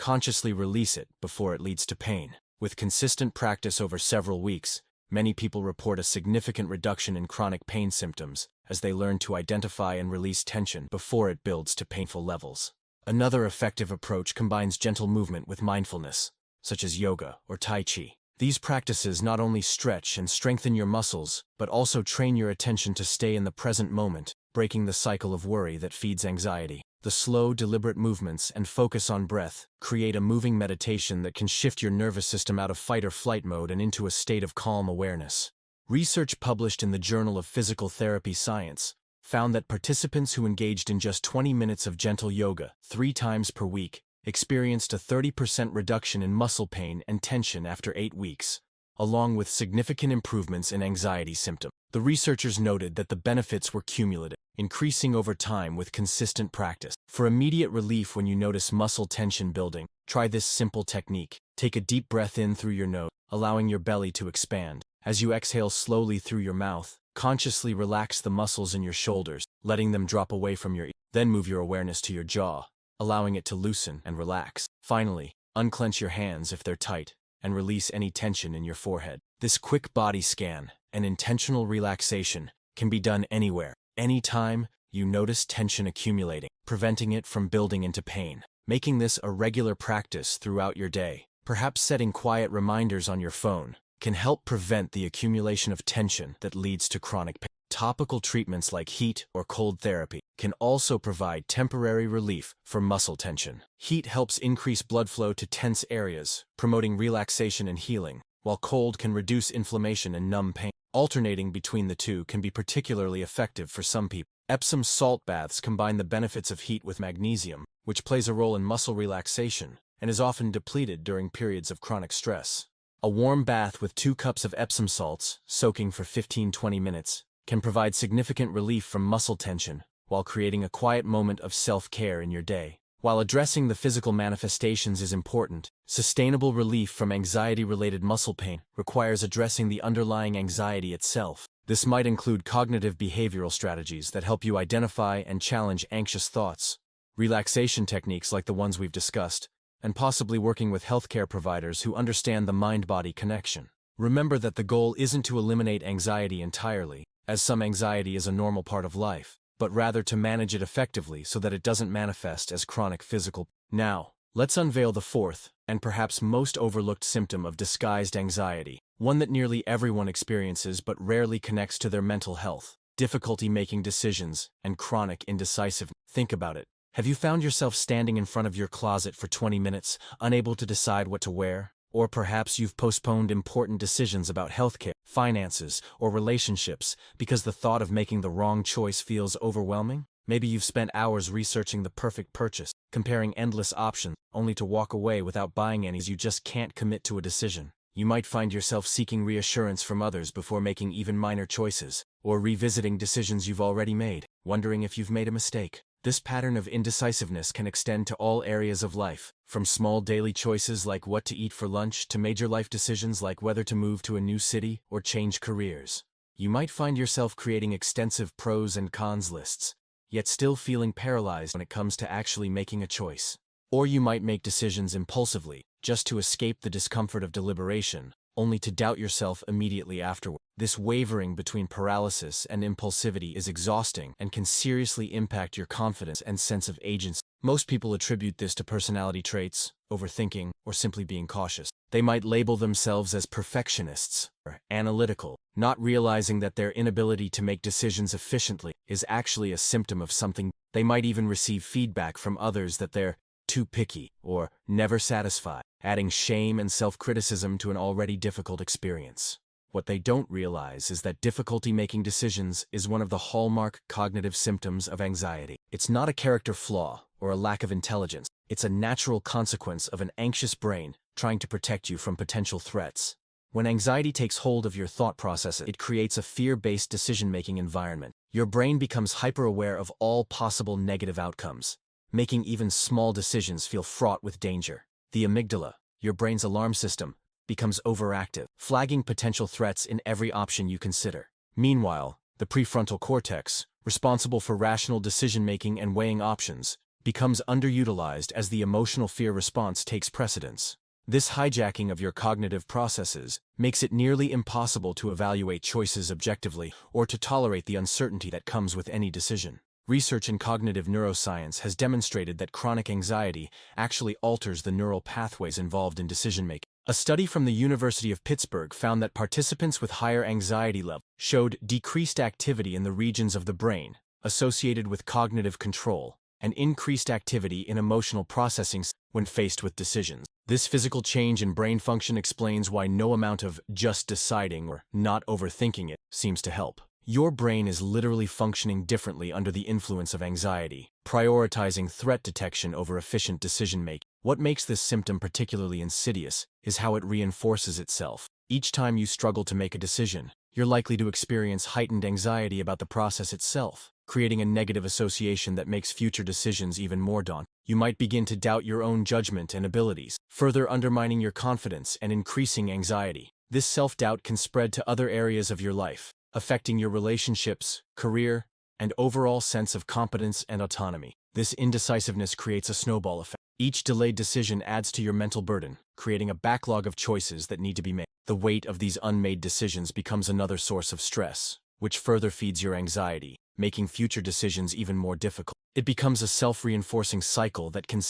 consciously release it before it leads to pain. With consistent practice over several weeks, many people report a significant reduction in chronic pain symptoms as they learn to identify and release tension before it builds to painful levels. Another effective approach combines gentle movement with mindfulness, such as yoga or Tai Chi. These practices not only stretch and strengthen your muscles, but also train your attention to stay in the present moment, breaking the cycle of worry that feeds anxiety. The slow, deliberate movements and focus on breath create a moving meditation that can shift your nervous system out of fight or flight mode and into a state of calm awareness. Research published in the Journal of Physical Therapy Science found that participants who engaged in just 20 minutes of gentle yoga 3 times per week experienced a 30% reduction in muscle pain and tension after 8 weeks, along with significant improvements in anxiety symptoms. The researchers noted that the benefits were cumulative, increasing over time with consistent practice. For immediate relief when you notice muscle tension building, try this simple technique. Take a deep breath in through your nose, allowing your belly to expand. As you exhale slowly through your mouth, consciously relax the muscles in your shoulders, letting them drop away from your ears. Then move your awareness to your jaw, allowing it to loosen and relax. Finally, unclench your hands if they're tight, and release any tension in your forehead. This quick body scan and intentional relaxation can be done anywhere, anytime you notice tension accumulating, preventing it from building into pain. Making this a regular practice throughout your day, perhaps setting quiet reminders on your phone, can help prevent the accumulation of tension that leads to chronic pain. Topical treatments like heat or cold therapy can also provide temporary relief for muscle tension. Heat helps increase blood flow to tense areas, promoting relaxation and healing, while cold can reduce inflammation and numb pain. Alternating between the two can be particularly effective for some people. Epsom salt baths combine the benefits of heat with magnesium, which plays a role in muscle relaxation and is often depleted during periods of chronic stress. A warm bath with 2 cups of Epsom salts, soaking for 15-20 minutes, can provide significant relief from muscle tension while creating a quiet moment of self-care in your day. While addressing the physical manifestations is important, sustainable relief from anxiety-related muscle pain requires addressing the underlying anxiety itself. This might include cognitive behavioral strategies that help you identify and challenge anxious thoughts, relaxation techniques like the ones we've discussed, and possibly working with healthcare providers who understand the mind-body connection. Remember that the goal isn't to eliminate anxiety entirely, as some anxiety is a normal part of life, but rather to manage it effectively so that it doesn't manifest as chronic physical. Now, let's unveil the fourth, and perhaps most overlooked symptom of disguised anxiety, one that nearly everyone experiences but rarely connects to their mental health: difficulty making decisions and chronic indecisiveness. Think about it. Have you found yourself standing in front of your closet for 20 minutes, unable to decide what to wear? Or perhaps you've postponed important decisions about healthcare, finances, or relationships because the thought of making the wrong choice feels overwhelming? Maybe you've spent hours researching the perfect purchase, comparing endless options, only to walk away without buying any as you just can't commit to a decision. You might find yourself seeking reassurance from others before making even minor choices, or revisiting decisions you've already made, wondering if you've made a mistake. This pattern of indecisiveness can extend to all areas of life, from small daily choices like what to eat for lunch to major life decisions like whether to move to a new city or change careers. You might find yourself creating extensive pros and cons lists, yet still feeling paralyzed when it comes to actually making a choice. Or you might make decisions impulsively, just to escape the discomfort of deliberation, only to doubt yourself immediately afterward. This wavering between paralysis and impulsivity is exhausting and can seriously impact your confidence and sense of agency. Most people attribute this to personality traits, overthinking, or simply being cautious. They might label themselves as perfectionists or analytical, not realizing that their inability to make decisions efficiently is actually a symptom of something. They might even receive feedback from others that they're too picky or never satisfied, adding shame and self-criticism to an already difficult experience. What they don't realize is that difficulty making decisions is one of the hallmark cognitive symptoms of anxiety. It's not a character flaw or a lack of intelligence. It's a natural consequence of an anxious brain trying to protect you from potential threats. When anxiety takes hold of your thought process, it creates a fear-based decision-making environment. Your brain becomes hyper-aware of all possible negative outcomes, making even small decisions feel fraught with danger. The amygdala, your brain's alarm system, becomes overactive, flagging potential threats in every option you consider. Meanwhile, the prefrontal cortex, responsible for rational decision-making and weighing options, becomes underutilized as the emotional fear response takes precedence. This hijacking of your cognitive processes makes it nearly impossible to evaluate choices objectively or to tolerate the uncertainty that comes with any decision. Research in cognitive neuroscience has demonstrated that chronic anxiety actually alters the neural pathways involved in decision-making. A study from the University of Pittsburgh found that participants with higher anxiety levels showed decreased activity in the regions of the brain associated with cognitive control and increased activity in emotional processing when faced with decisions. This physical change in brain function explains why no amount of just deciding or not overthinking it seems to help. Your brain is literally functioning differently under the influence of anxiety, prioritizing threat detection over efficient decision-making. What makes this symptom particularly insidious is how it reinforces itself. Each time you struggle to make a decision, you're likely to experience heightened anxiety about the process itself, creating a negative association that makes future decisions even more daunting. You might begin to doubt your own judgment and abilities, further undermining your confidence and increasing anxiety. This self-doubt can spread to other areas of your life, affecting your relationships, career, and overall sense of competence and autonomy. This indecisiveness creates a snowball effect. Each delayed decision adds to your mental burden, creating a backlog of choices that need to be made. The weight of these unmade decisions becomes another source of stress, which further feeds your anxiety, making future decisions even more difficult. It becomes a self-reinforcing cycle that can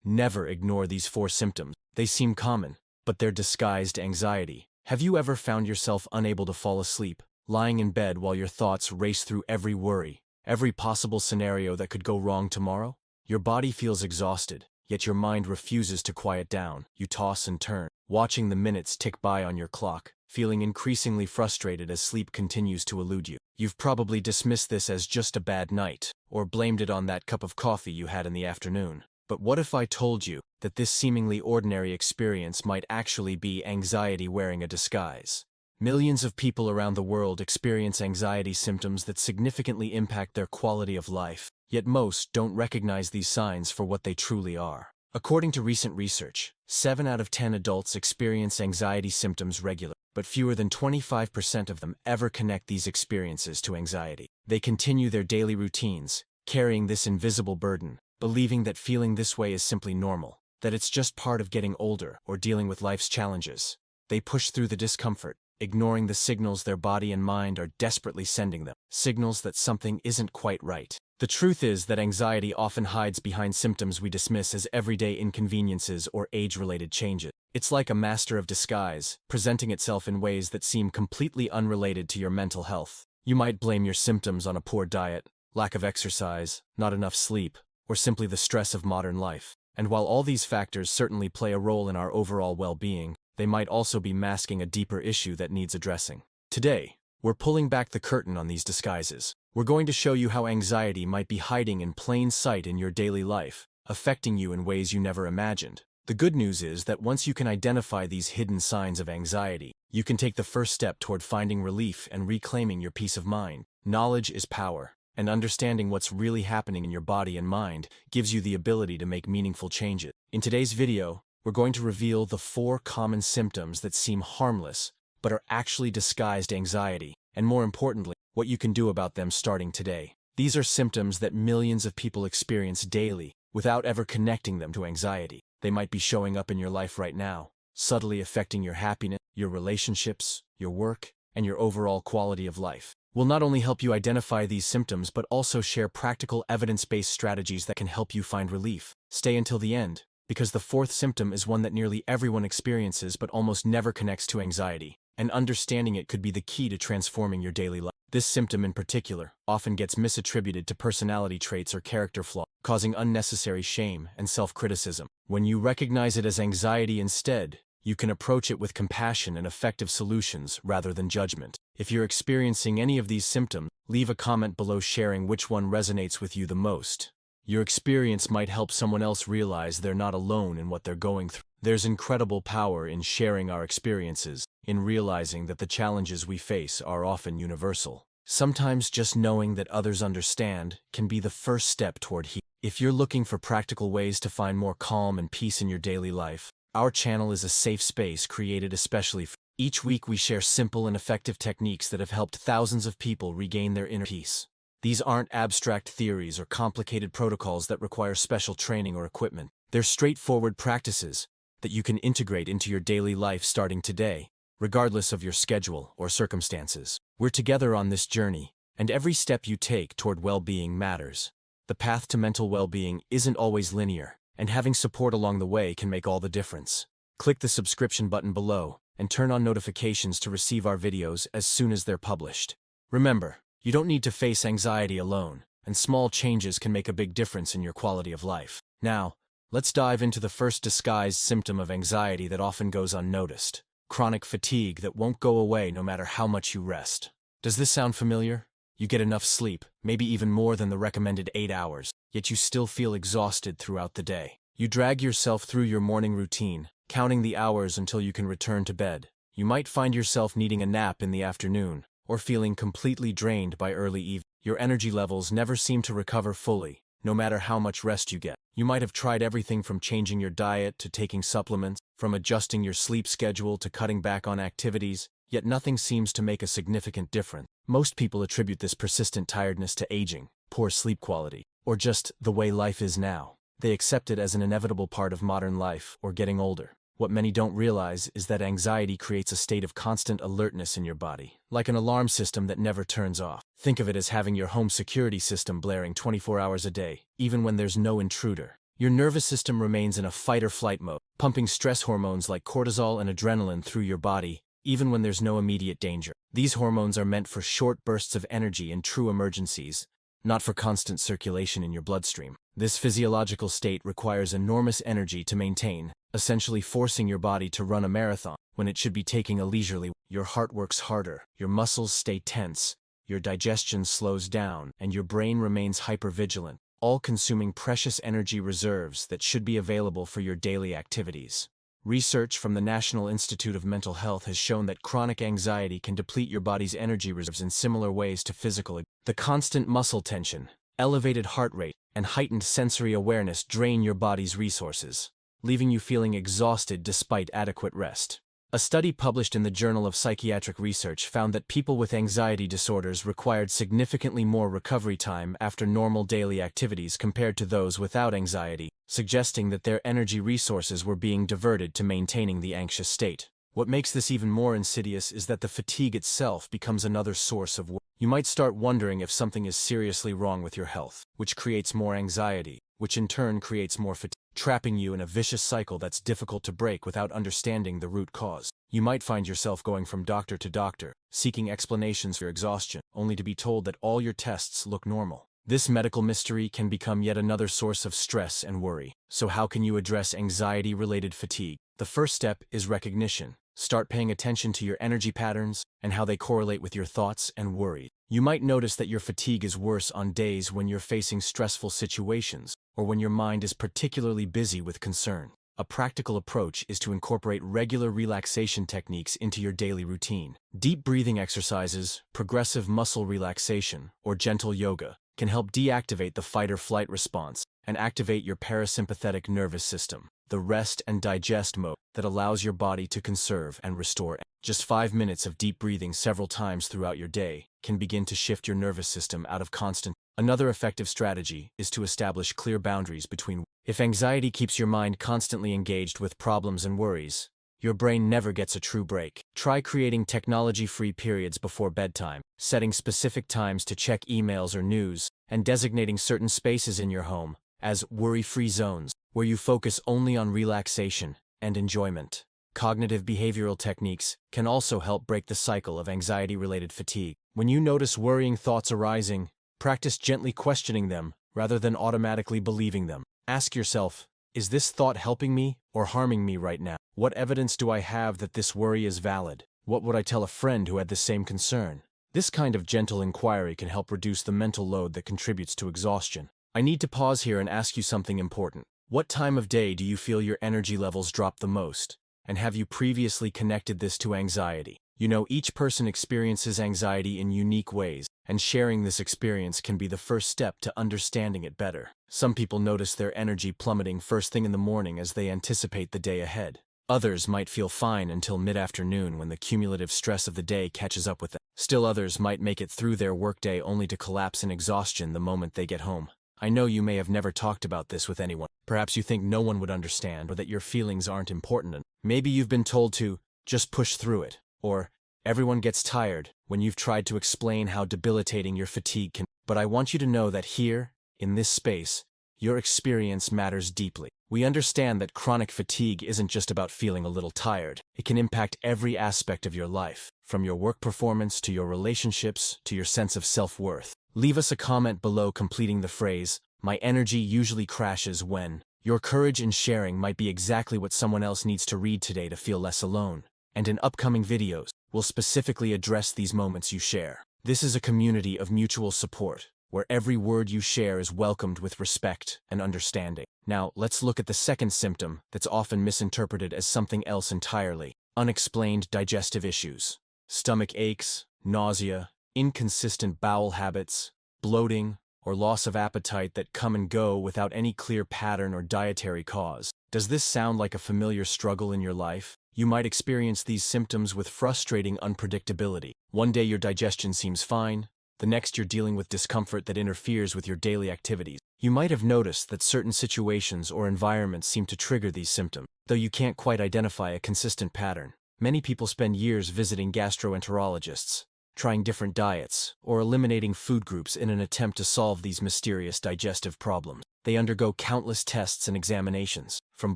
never ignore these four symptoms. They seem common, but they're disguised anxiety. Have you ever found yourself unable to fall asleep, lying in bed while your thoughts race through every worry, every possible scenario that could go wrong tomorrow? Your body feels exhausted, yet your mind refuses to quiet down. You toss and turn, watching the minutes tick by on your clock, feeling increasingly frustrated as sleep continues to elude you. You've probably dismissed this as just a bad night, or blamed it on that cup of coffee you had in the afternoon. But what if I told you that this seemingly ordinary experience might actually be anxiety wearing a disguise? Millions of people around the world experience anxiety symptoms that significantly impact their quality of life, yet most don't recognize these signs for what they truly are. According to recent research, 7 out of 10 adults experience anxiety symptoms regularly, but fewer than 25% of them ever connect these experiences to anxiety. They continue their daily routines, carrying this invisible burden, believing that feeling this way is simply normal, that it's just part of getting older or dealing with life's challenges. They push through the discomfort, ignoring the signals their body and mind are desperately sending them, signals that something isn't quite right. The truth is that anxiety often hides behind symptoms we dismiss as everyday inconveniences or age-related changes. It's like a master of disguise, presenting itself in ways that seem completely unrelated to your mental health. You might blame your symptoms on a poor diet, lack of exercise, not enough sleep, or simply the stress of modern life. And while all these factors certainly play a role in our overall well-being, they might also be masking a deeper issue that needs addressing. Today, we're pulling back the curtain on these disguises. We're going to show you how anxiety might be hiding in plain sight in your daily life, affecting you in ways you never imagined. The good news is that once you can identify these hidden signs of anxiety, you can take the first step toward finding relief and reclaiming your peace of mind. Knowledge is power, and understanding what's really happening in your body and mind gives you the ability to make meaningful changes. In today's video, we're going to reveal the 4 common symptoms that seem harmless, but are actually disguised anxiety, and more importantly, what you can do about them starting today. These are symptoms that millions of people experience daily, without ever connecting them to anxiety. They might be showing up in your life right now, subtly affecting your happiness, your relationships, your work, and your overall quality of life. We'll not only help you identify these symptoms, but also share practical evidence-based strategies that can help you find relief. Stay until the end, because the 4th symptom is one that nearly everyone experiences but almost never connects to anxiety, and understanding it could be the key to transforming your daily life. This symptom in particular often gets misattributed to personality traits or character flaws, causing unnecessary shame and self-criticism. When you recognize it as anxiety instead, you can approach it with compassion and effective solutions rather than judgment. If you're experiencing any of these symptoms, leave a comment below sharing which one resonates with you the most. Your experience might help someone else realize they're not alone in what they're going through. There's incredible power in sharing our experiences, in realizing that the challenges we face are often universal. Sometimes just knowing that others understand can be the first step toward healing. If you're looking for practical ways to find more calm and peace in your daily life, our channel is a safe space created especially for you. Each week we share simple and effective techniques that have helped thousands of people regain their inner peace. These aren't abstract theories or complicated protocols that require special training or equipment. They're straightforward practices that you can integrate into your daily life starting today, regardless of your schedule or circumstances. We're together on this journey, and every step you take toward well-being matters. The path to mental well-being isn't always linear, and having support along the way can make all the difference. Click the subscription button below and turn on notifications to receive our videos as soon as they're published. Remember, you don't need to face anxiety alone, and small changes can make a big difference in your quality of life. Now, let's dive into the first disguised symptom of anxiety that often goes unnoticed: chronic fatigue that won't go away no matter how much you rest. Does this sound familiar? You get enough sleep, maybe even more than the recommended 8 hours, yet you still feel exhausted throughout the day. You drag yourself through your morning routine, counting the hours until you can return to bed. You might find yourself needing a nap in the afternoon, or feeling completely drained by early evening. Your energy levels never seem to recover fully, no matter how much rest you get. You might have tried everything from changing your diet to taking supplements, from adjusting your sleep schedule to cutting back on activities, yet nothing seems to make a significant difference. Most people attribute this persistent tiredness to aging, poor sleep quality, or just the way life is now. They accept it as an inevitable part of modern life or getting older. What many don't realize is that anxiety creates a state of constant alertness in your body, like an alarm system that never turns off. Think of it as having your home security system blaring 24 hours a day, even when there's no intruder. Your nervous system remains in a fight-or-flight mode, pumping stress hormones like cortisol and adrenaline through your body, even when there's no immediate danger. These hormones are meant for short bursts of energy in true emergencies, not for constant circulation in your bloodstream. This physiological state requires enormous energy to maintain, essentially forcing your body to run a marathon when it should be taking a leisurely. Your heart works harder, your muscles stay tense, your digestion slows down, and your brain remains hypervigilant, all consuming precious energy reserves that should be available for your daily activities. Research from the National Institute of Mental Health has shown that chronic anxiety can deplete your body's energy reserves in similar ways to physical. The constant muscle tension, elevated heart rate, and heightened sensory awareness drain your body's resources, leaving you feeling exhausted despite adequate rest. A study published in the Journal of Psychiatric Research found that people with anxiety disorders required significantly more recovery time after normal daily activities compared to those without anxiety, suggesting that their energy resources were being diverted to maintaining the anxious state. What makes this even more insidious is that the fatigue itself becomes another source of worry. You might start wondering if something is seriously wrong with your health, which creates more anxiety, which in turn creates more fatigue, trapping you in a vicious cycle that's difficult to break without understanding the root cause. You might find yourself going from doctor to doctor, seeking explanations for your exhaustion, only to be told that all your tests look normal. This medical mystery can become yet another source of stress and worry. So how can you address anxiety-related fatigue? The first step is recognition. Start paying attention to your energy patterns and how they correlate with your thoughts and worries. You might notice that your fatigue is worse on days when you're facing stressful situations or when your mind is particularly busy with concern. A practical approach is to incorporate regular relaxation techniques into your daily routine. Deep breathing exercises, progressive muscle relaxation, or gentle yoga can help deactivate the fight-or-flight response and activate your parasympathetic nervous system, the rest and digest mode that allows your body to conserve and restore. Just 5 minutes of deep breathing several times throughout your day can begin to shift your nervous system out of constant. Another effective strategy is to establish clear boundaries between. If anxiety keeps your mind constantly engaged with problems and worries, your brain never gets a true break. Try creating technology-free periods before bedtime, setting specific times to check emails or news, and designating certain spaces in your home as worry-free zones, where you focus only on relaxation and enjoyment. Cognitive behavioral techniques can also help break the cycle of anxiety-related fatigue. When you notice worrying thoughts arising, practice gently questioning them rather than automatically believing them. Ask yourself, is this thought helping me or harming me right now? What evidence do I have that this worry is valid? What would I tell a friend who had the same concern? This kind of gentle inquiry can help reduce the mental load that contributes to exhaustion. I need to pause here and ask you something important. What time of day do you feel your energy levels drop the most? And have you previously connected this to anxiety? You know, each person experiences anxiety in unique ways, and sharing this experience can be the first step to understanding it better. Some people notice their energy plummeting first thing in the morning as they anticipate the day ahead. Others might feel fine until mid-afternoon when the cumulative stress of the day catches up with them. Still others might make it through their workday only to collapse in exhaustion the moment they get home. I know you may have never talked about this with anyone. Perhaps you think no one would understand or that your feelings aren't important. And maybe you've been told to just push through it, or everyone gets tired when you've tried to explain how debilitating your fatigue can be. But I want you to know that here, in this space, your experience matters deeply. We understand that chronic fatigue isn't just about feeling a little tired. It can impact every aspect of your life, from your work performance to your relationships to your sense of self-worth. Leave us a comment below completing the phrase, "My energy usually crashes when." Your courage in sharing might be exactly what someone else needs to read today to feel less alone. And in upcoming videos, we'll specifically address these moments you share. This is a community of mutual support, where every word you share is welcomed with respect and understanding. Now, let's look at the second symptom that's often misinterpreted as something else entirely: unexplained digestive issues. Stomach aches, nausea, inconsistent bowel habits, bloating, or loss of appetite that come and go without any clear pattern or dietary cause. Does this sound like a familiar struggle in your life? You might experience these symptoms with frustrating unpredictability. One day your digestion seems fine, the next you're dealing with discomfort that interferes with your daily activities. You might have noticed that certain situations or environments seem to trigger these symptoms, though you can't quite identify a consistent pattern. Many people spend years visiting gastroenterologists, trying different diets, or eliminating food groups in an attempt to solve these mysterious digestive problems. They undergo countless tests and examinations, from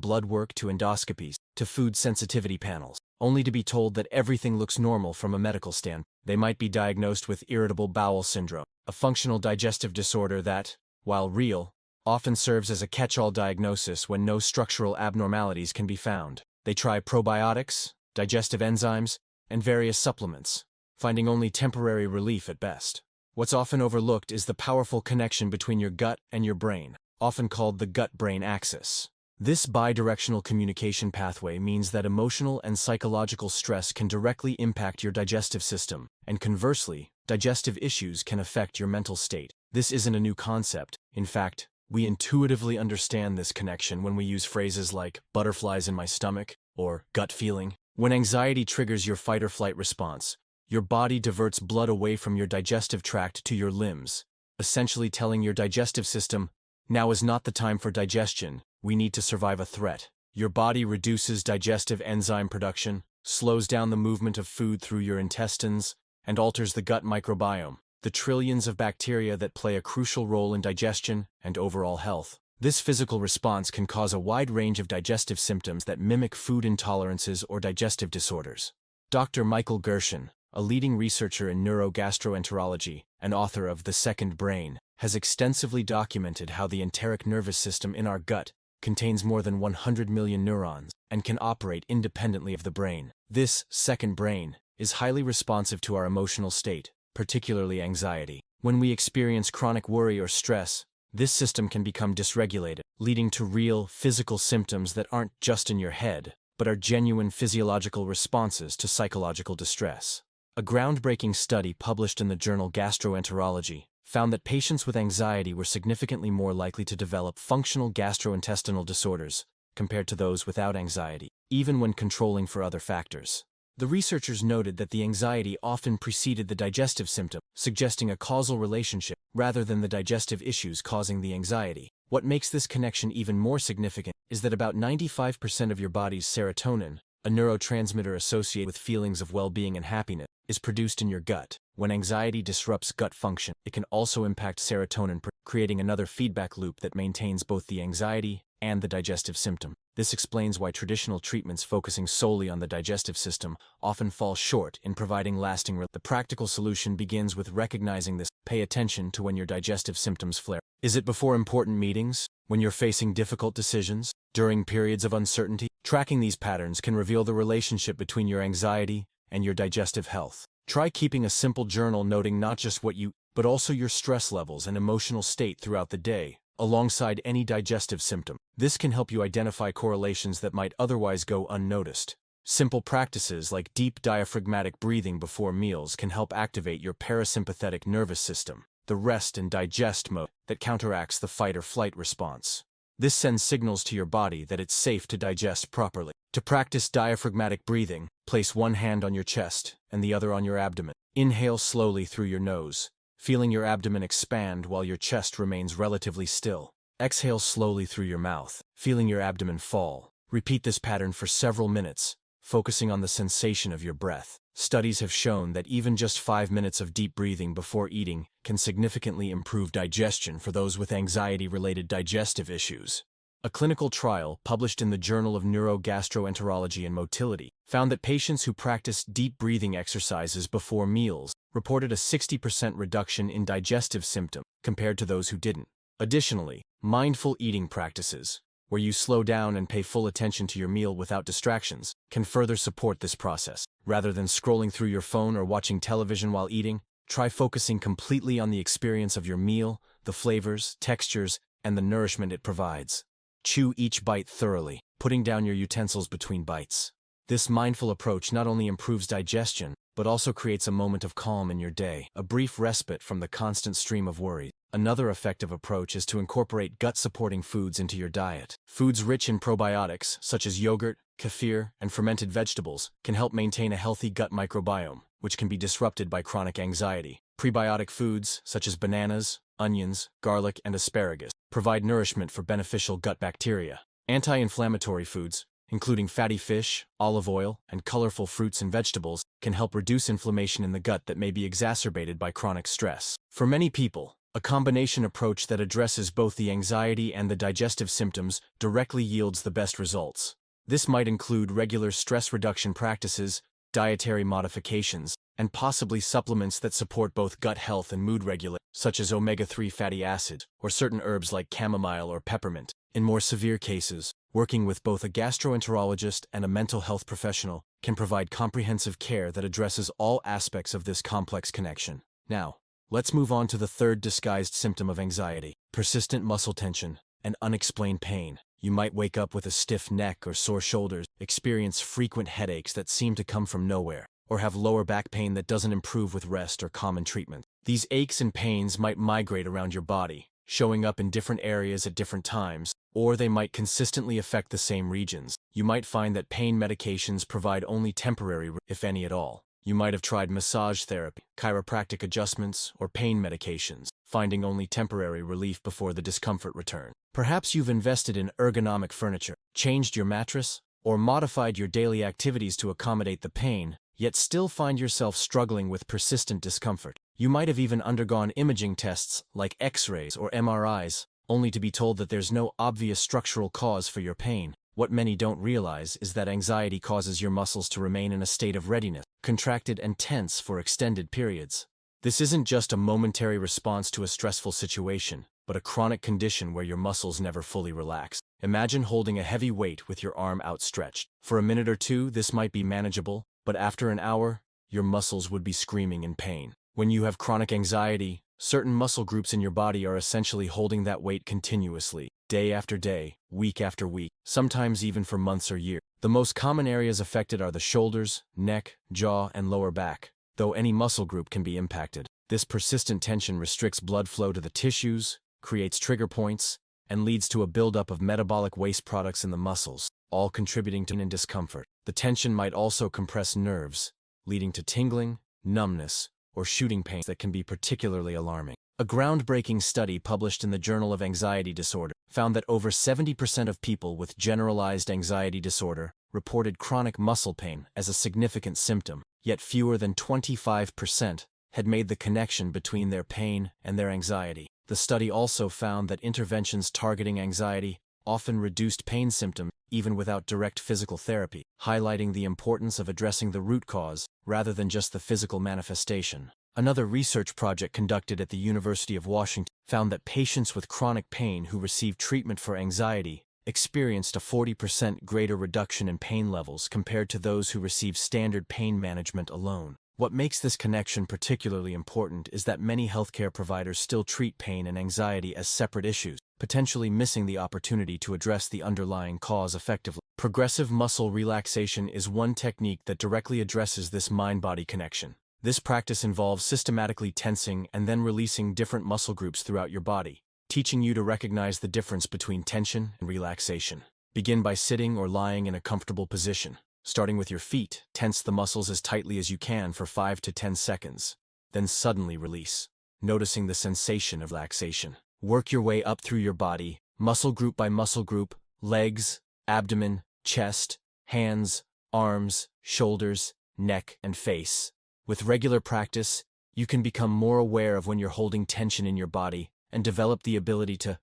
blood work to endoscopies to food sensitivity panels, only to be told that everything looks normal from a medical standpoint. They might be diagnosed with irritable bowel syndrome, a functional digestive disorder that, while real, often serves as a catch-all diagnosis when no structural abnormalities can be found. They try probiotics, digestive enzymes, and various supplements, finding only temporary relief at best. What's often overlooked is the powerful connection between your gut and your brain, often called the gut-brain axis. This bidirectional communication pathway means that emotional and psychological stress can directly impact your digestive system, and conversely, digestive issues can affect your mental state. This isn't a new concept. In fact, we intuitively understand this connection when we use phrases like "butterflies in my stomach" or "gut feeling." When anxiety triggers your fight-or-flight response, your body diverts blood away from your digestive tract to your limbs, essentially telling your digestive system, "Now is not the time for digestion, we need to survive a threat." Your body reduces digestive enzyme production, slows down the movement of food through your intestines, and alters the gut microbiome, the trillions of bacteria that play a crucial role in digestion and overall health. This physical response can cause a wide range of digestive symptoms that mimic food intolerances or digestive disorders. Dr. Michael Gershon, a leading researcher in neurogastroenterology and author of The Second Brain, has extensively documented how the enteric nervous system in our gut contains more than 100 million neurons and can operate independently of the brain. This second brain is highly responsive to our emotional state, particularly anxiety. When we experience chronic worry or stress, this system can become dysregulated, leading to real physical symptoms that aren't just in your head, but are genuine physiological responses to psychological distress. A groundbreaking study published in the journal Gastroenterology found that patients with anxiety were significantly more likely to develop functional gastrointestinal disorders compared to those without anxiety, even when controlling for other factors. The researchers noted that the anxiety often preceded the digestive symptom, suggesting a causal relationship rather than the digestive issues causing the anxiety. What makes this connection even more significant is that about 95% of your body's serotonin, a neurotransmitter associated with feelings of well-being and happiness, is produced in your gut. When anxiety disrupts gut function, it can also impact serotonin, creating another feedback loop that maintains both the anxiety and the digestive symptom. This explains why traditional treatments focusing solely on the digestive system often fall short in providing lasting relief. The practical solution begins with recognizing this. Pay attention to when your digestive symptoms flare. Is it before important meetings? When you're facing difficult decisions? During periods of uncertainty? Tracking these patterns can reveal the relationship between your anxiety and your digestive health. Try keeping a simple journal noting not just what you, but also your stress levels and emotional state throughout the day, alongside any digestive symptom. This can help you identify correlations that might otherwise go unnoticed. Simple practices like deep diaphragmatic breathing before meals can help activate your parasympathetic nervous system, the rest and digest mode that counteracts the fight or flight response. This sends signals to your body that it's safe to digest properly. To practice diaphragmatic breathing, place one hand on your chest and the other on your abdomen. Inhale slowly through your nose, feeling your abdomen expand while your chest remains relatively still. Exhale slowly through your mouth, feeling your abdomen fall. Repeat this pattern for several minutes, focusing on the sensation of your breath. Studies have shown that even just 5 minutes of deep breathing before eating can significantly improve digestion for those with anxiety-related digestive issues. A clinical trial published in the Journal of Neurogastroenterology and Motility found that patients who practiced deep breathing exercises before meals reported a 60% reduction in digestive symptoms compared to those who didn't. Additionally, mindful eating practices, where you slow down and pay full attention to your meal without distractions, can further support this process. Rather than scrolling through your phone or watching television while eating, try focusing completely on the experience of your meal, the flavors, textures, and the nourishment it provides. Chew each bite thoroughly, putting down your utensils between bites. This mindful approach not only improves digestion, but also creates a moment of calm in your day, a brief respite from the constant stream of worry. Another effective approach is to incorporate gut-supporting foods into your diet. Foods rich in probiotics, such as yogurt, kefir, and fermented vegetables, can help maintain a healthy gut microbiome, which can be disrupted by chronic anxiety. Prebiotic foods, such as bananas, onions, garlic, and asparagus, provide nourishment for beneficial gut bacteria. Anti-inflammatory foods, including fatty fish, olive oil, and colorful fruits and vegetables, can help reduce inflammation in the gut that may be exacerbated by chronic stress. For many people, a combination approach that addresses both the anxiety and the digestive symptoms directly yields the best results. This might include regular stress reduction practices, dietary modifications, and possibly supplements that support both gut health and mood regulation, such as omega-3 fatty acids, or certain herbs like chamomile or peppermint. In more severe cases, working with both a gastroenterologist and a mental health professional can provide comprehensive care that addresses all aspects of this complex connection. Now, let's move on to the third disguised symptom of anxiety: persistent muscle tension and unexplained pain. You might wake up with a stiff neck or sore shoulders, experience frequent headaches that seem to come from nowhere, or have lower back pain that doesn't improve with rest or common treatment. These aches and pains might migrate around your body, showing up in different areas at different times, or they might consistently affect the same regions. You might find that pain medications provide only temporary relief, if any at all. You might have tried massage therapy, chiropractic adjustments, or pain medications, finding only temporary relief before the discomfort returns. Perhaps you've invested in ergonomic furniture, changed your mattress, or modified your daily activities to accommodate the pain, yet still find yourself struggling with persistent discomfort. You might have even undergone imaging tests like X-rays or MRIs, only to be told that there's no obvious structural cause for your pain. What many don't realize is that anxiety causes your muscles to remain in a state of readiness, contracted and tense for extended periods. This isn't just a momentary response to a stressful situation, but a chronic condition where your muscles never fully relax. Imagine holding a heavy weight with your arm outstretched. For a minute or two, this might be manageable, but after an hour, your muscles would be screaming in pain. When you have chronic anxiety, certain muscle groups in your body are essentially holding that weight continuously, day after day, week after week, sometimes even for months or years. The most common areas affected are the shoulders, neck, jaw, and lower back, though any muscle group can be impacted. This persistent tension restricts blood flow to the tissues, creates trigger points, and leads to a buildup of metabolic waste products in the muscles, all contributing to pain and discomfort. The tension might also compress nerves, leading to tingling, numbness, or shooting pains that can be particularly alarming. A groundbreaking study published in the Journal of Anxiety Disorder found that over 70% of people with generalized anxiety disorder reported chronic muscle pain as a significant symptom, yet fewer than 25% had made the connection between their pain and their anxiety. The study also found that interventions targeting anxiety often reduced pain symptoms even without direct physical therapy, highlighting the importance of addressing the root cause rather than just the physical manifestation. Another research project conducted at the University of Washington found that patients with chronic pain who received treatment for anxiety experienced a 40% greater reduction in pain levels compared to those who received standard pain management alone. What makes this connection particularly important is that many healthcare providers still treat pain and anxiety as separate issues, potentially missing the opportunity to address the underlying cause effectively. Progressive muscle relaxation is one technique that directly addresses this mind-body connection. This practice involves systematically tensing and then releasing different muscle groups throughout your body, teaching you to recognize the difference between tension and relaxation. Begin by sitting or lying in a comfortable position. Starting with your feet, tense the muscles as tightly as you can for 5 to 10 seconds. Then suddenly release, noticing the sensation of relaxation. Work your way up through your body, muscle group by muscle group, legs, abdomen, chest, hands, arms, shoulders, neck, and face. With regular practice, you can become more aware of when you're holding tension in your body and develop the ability to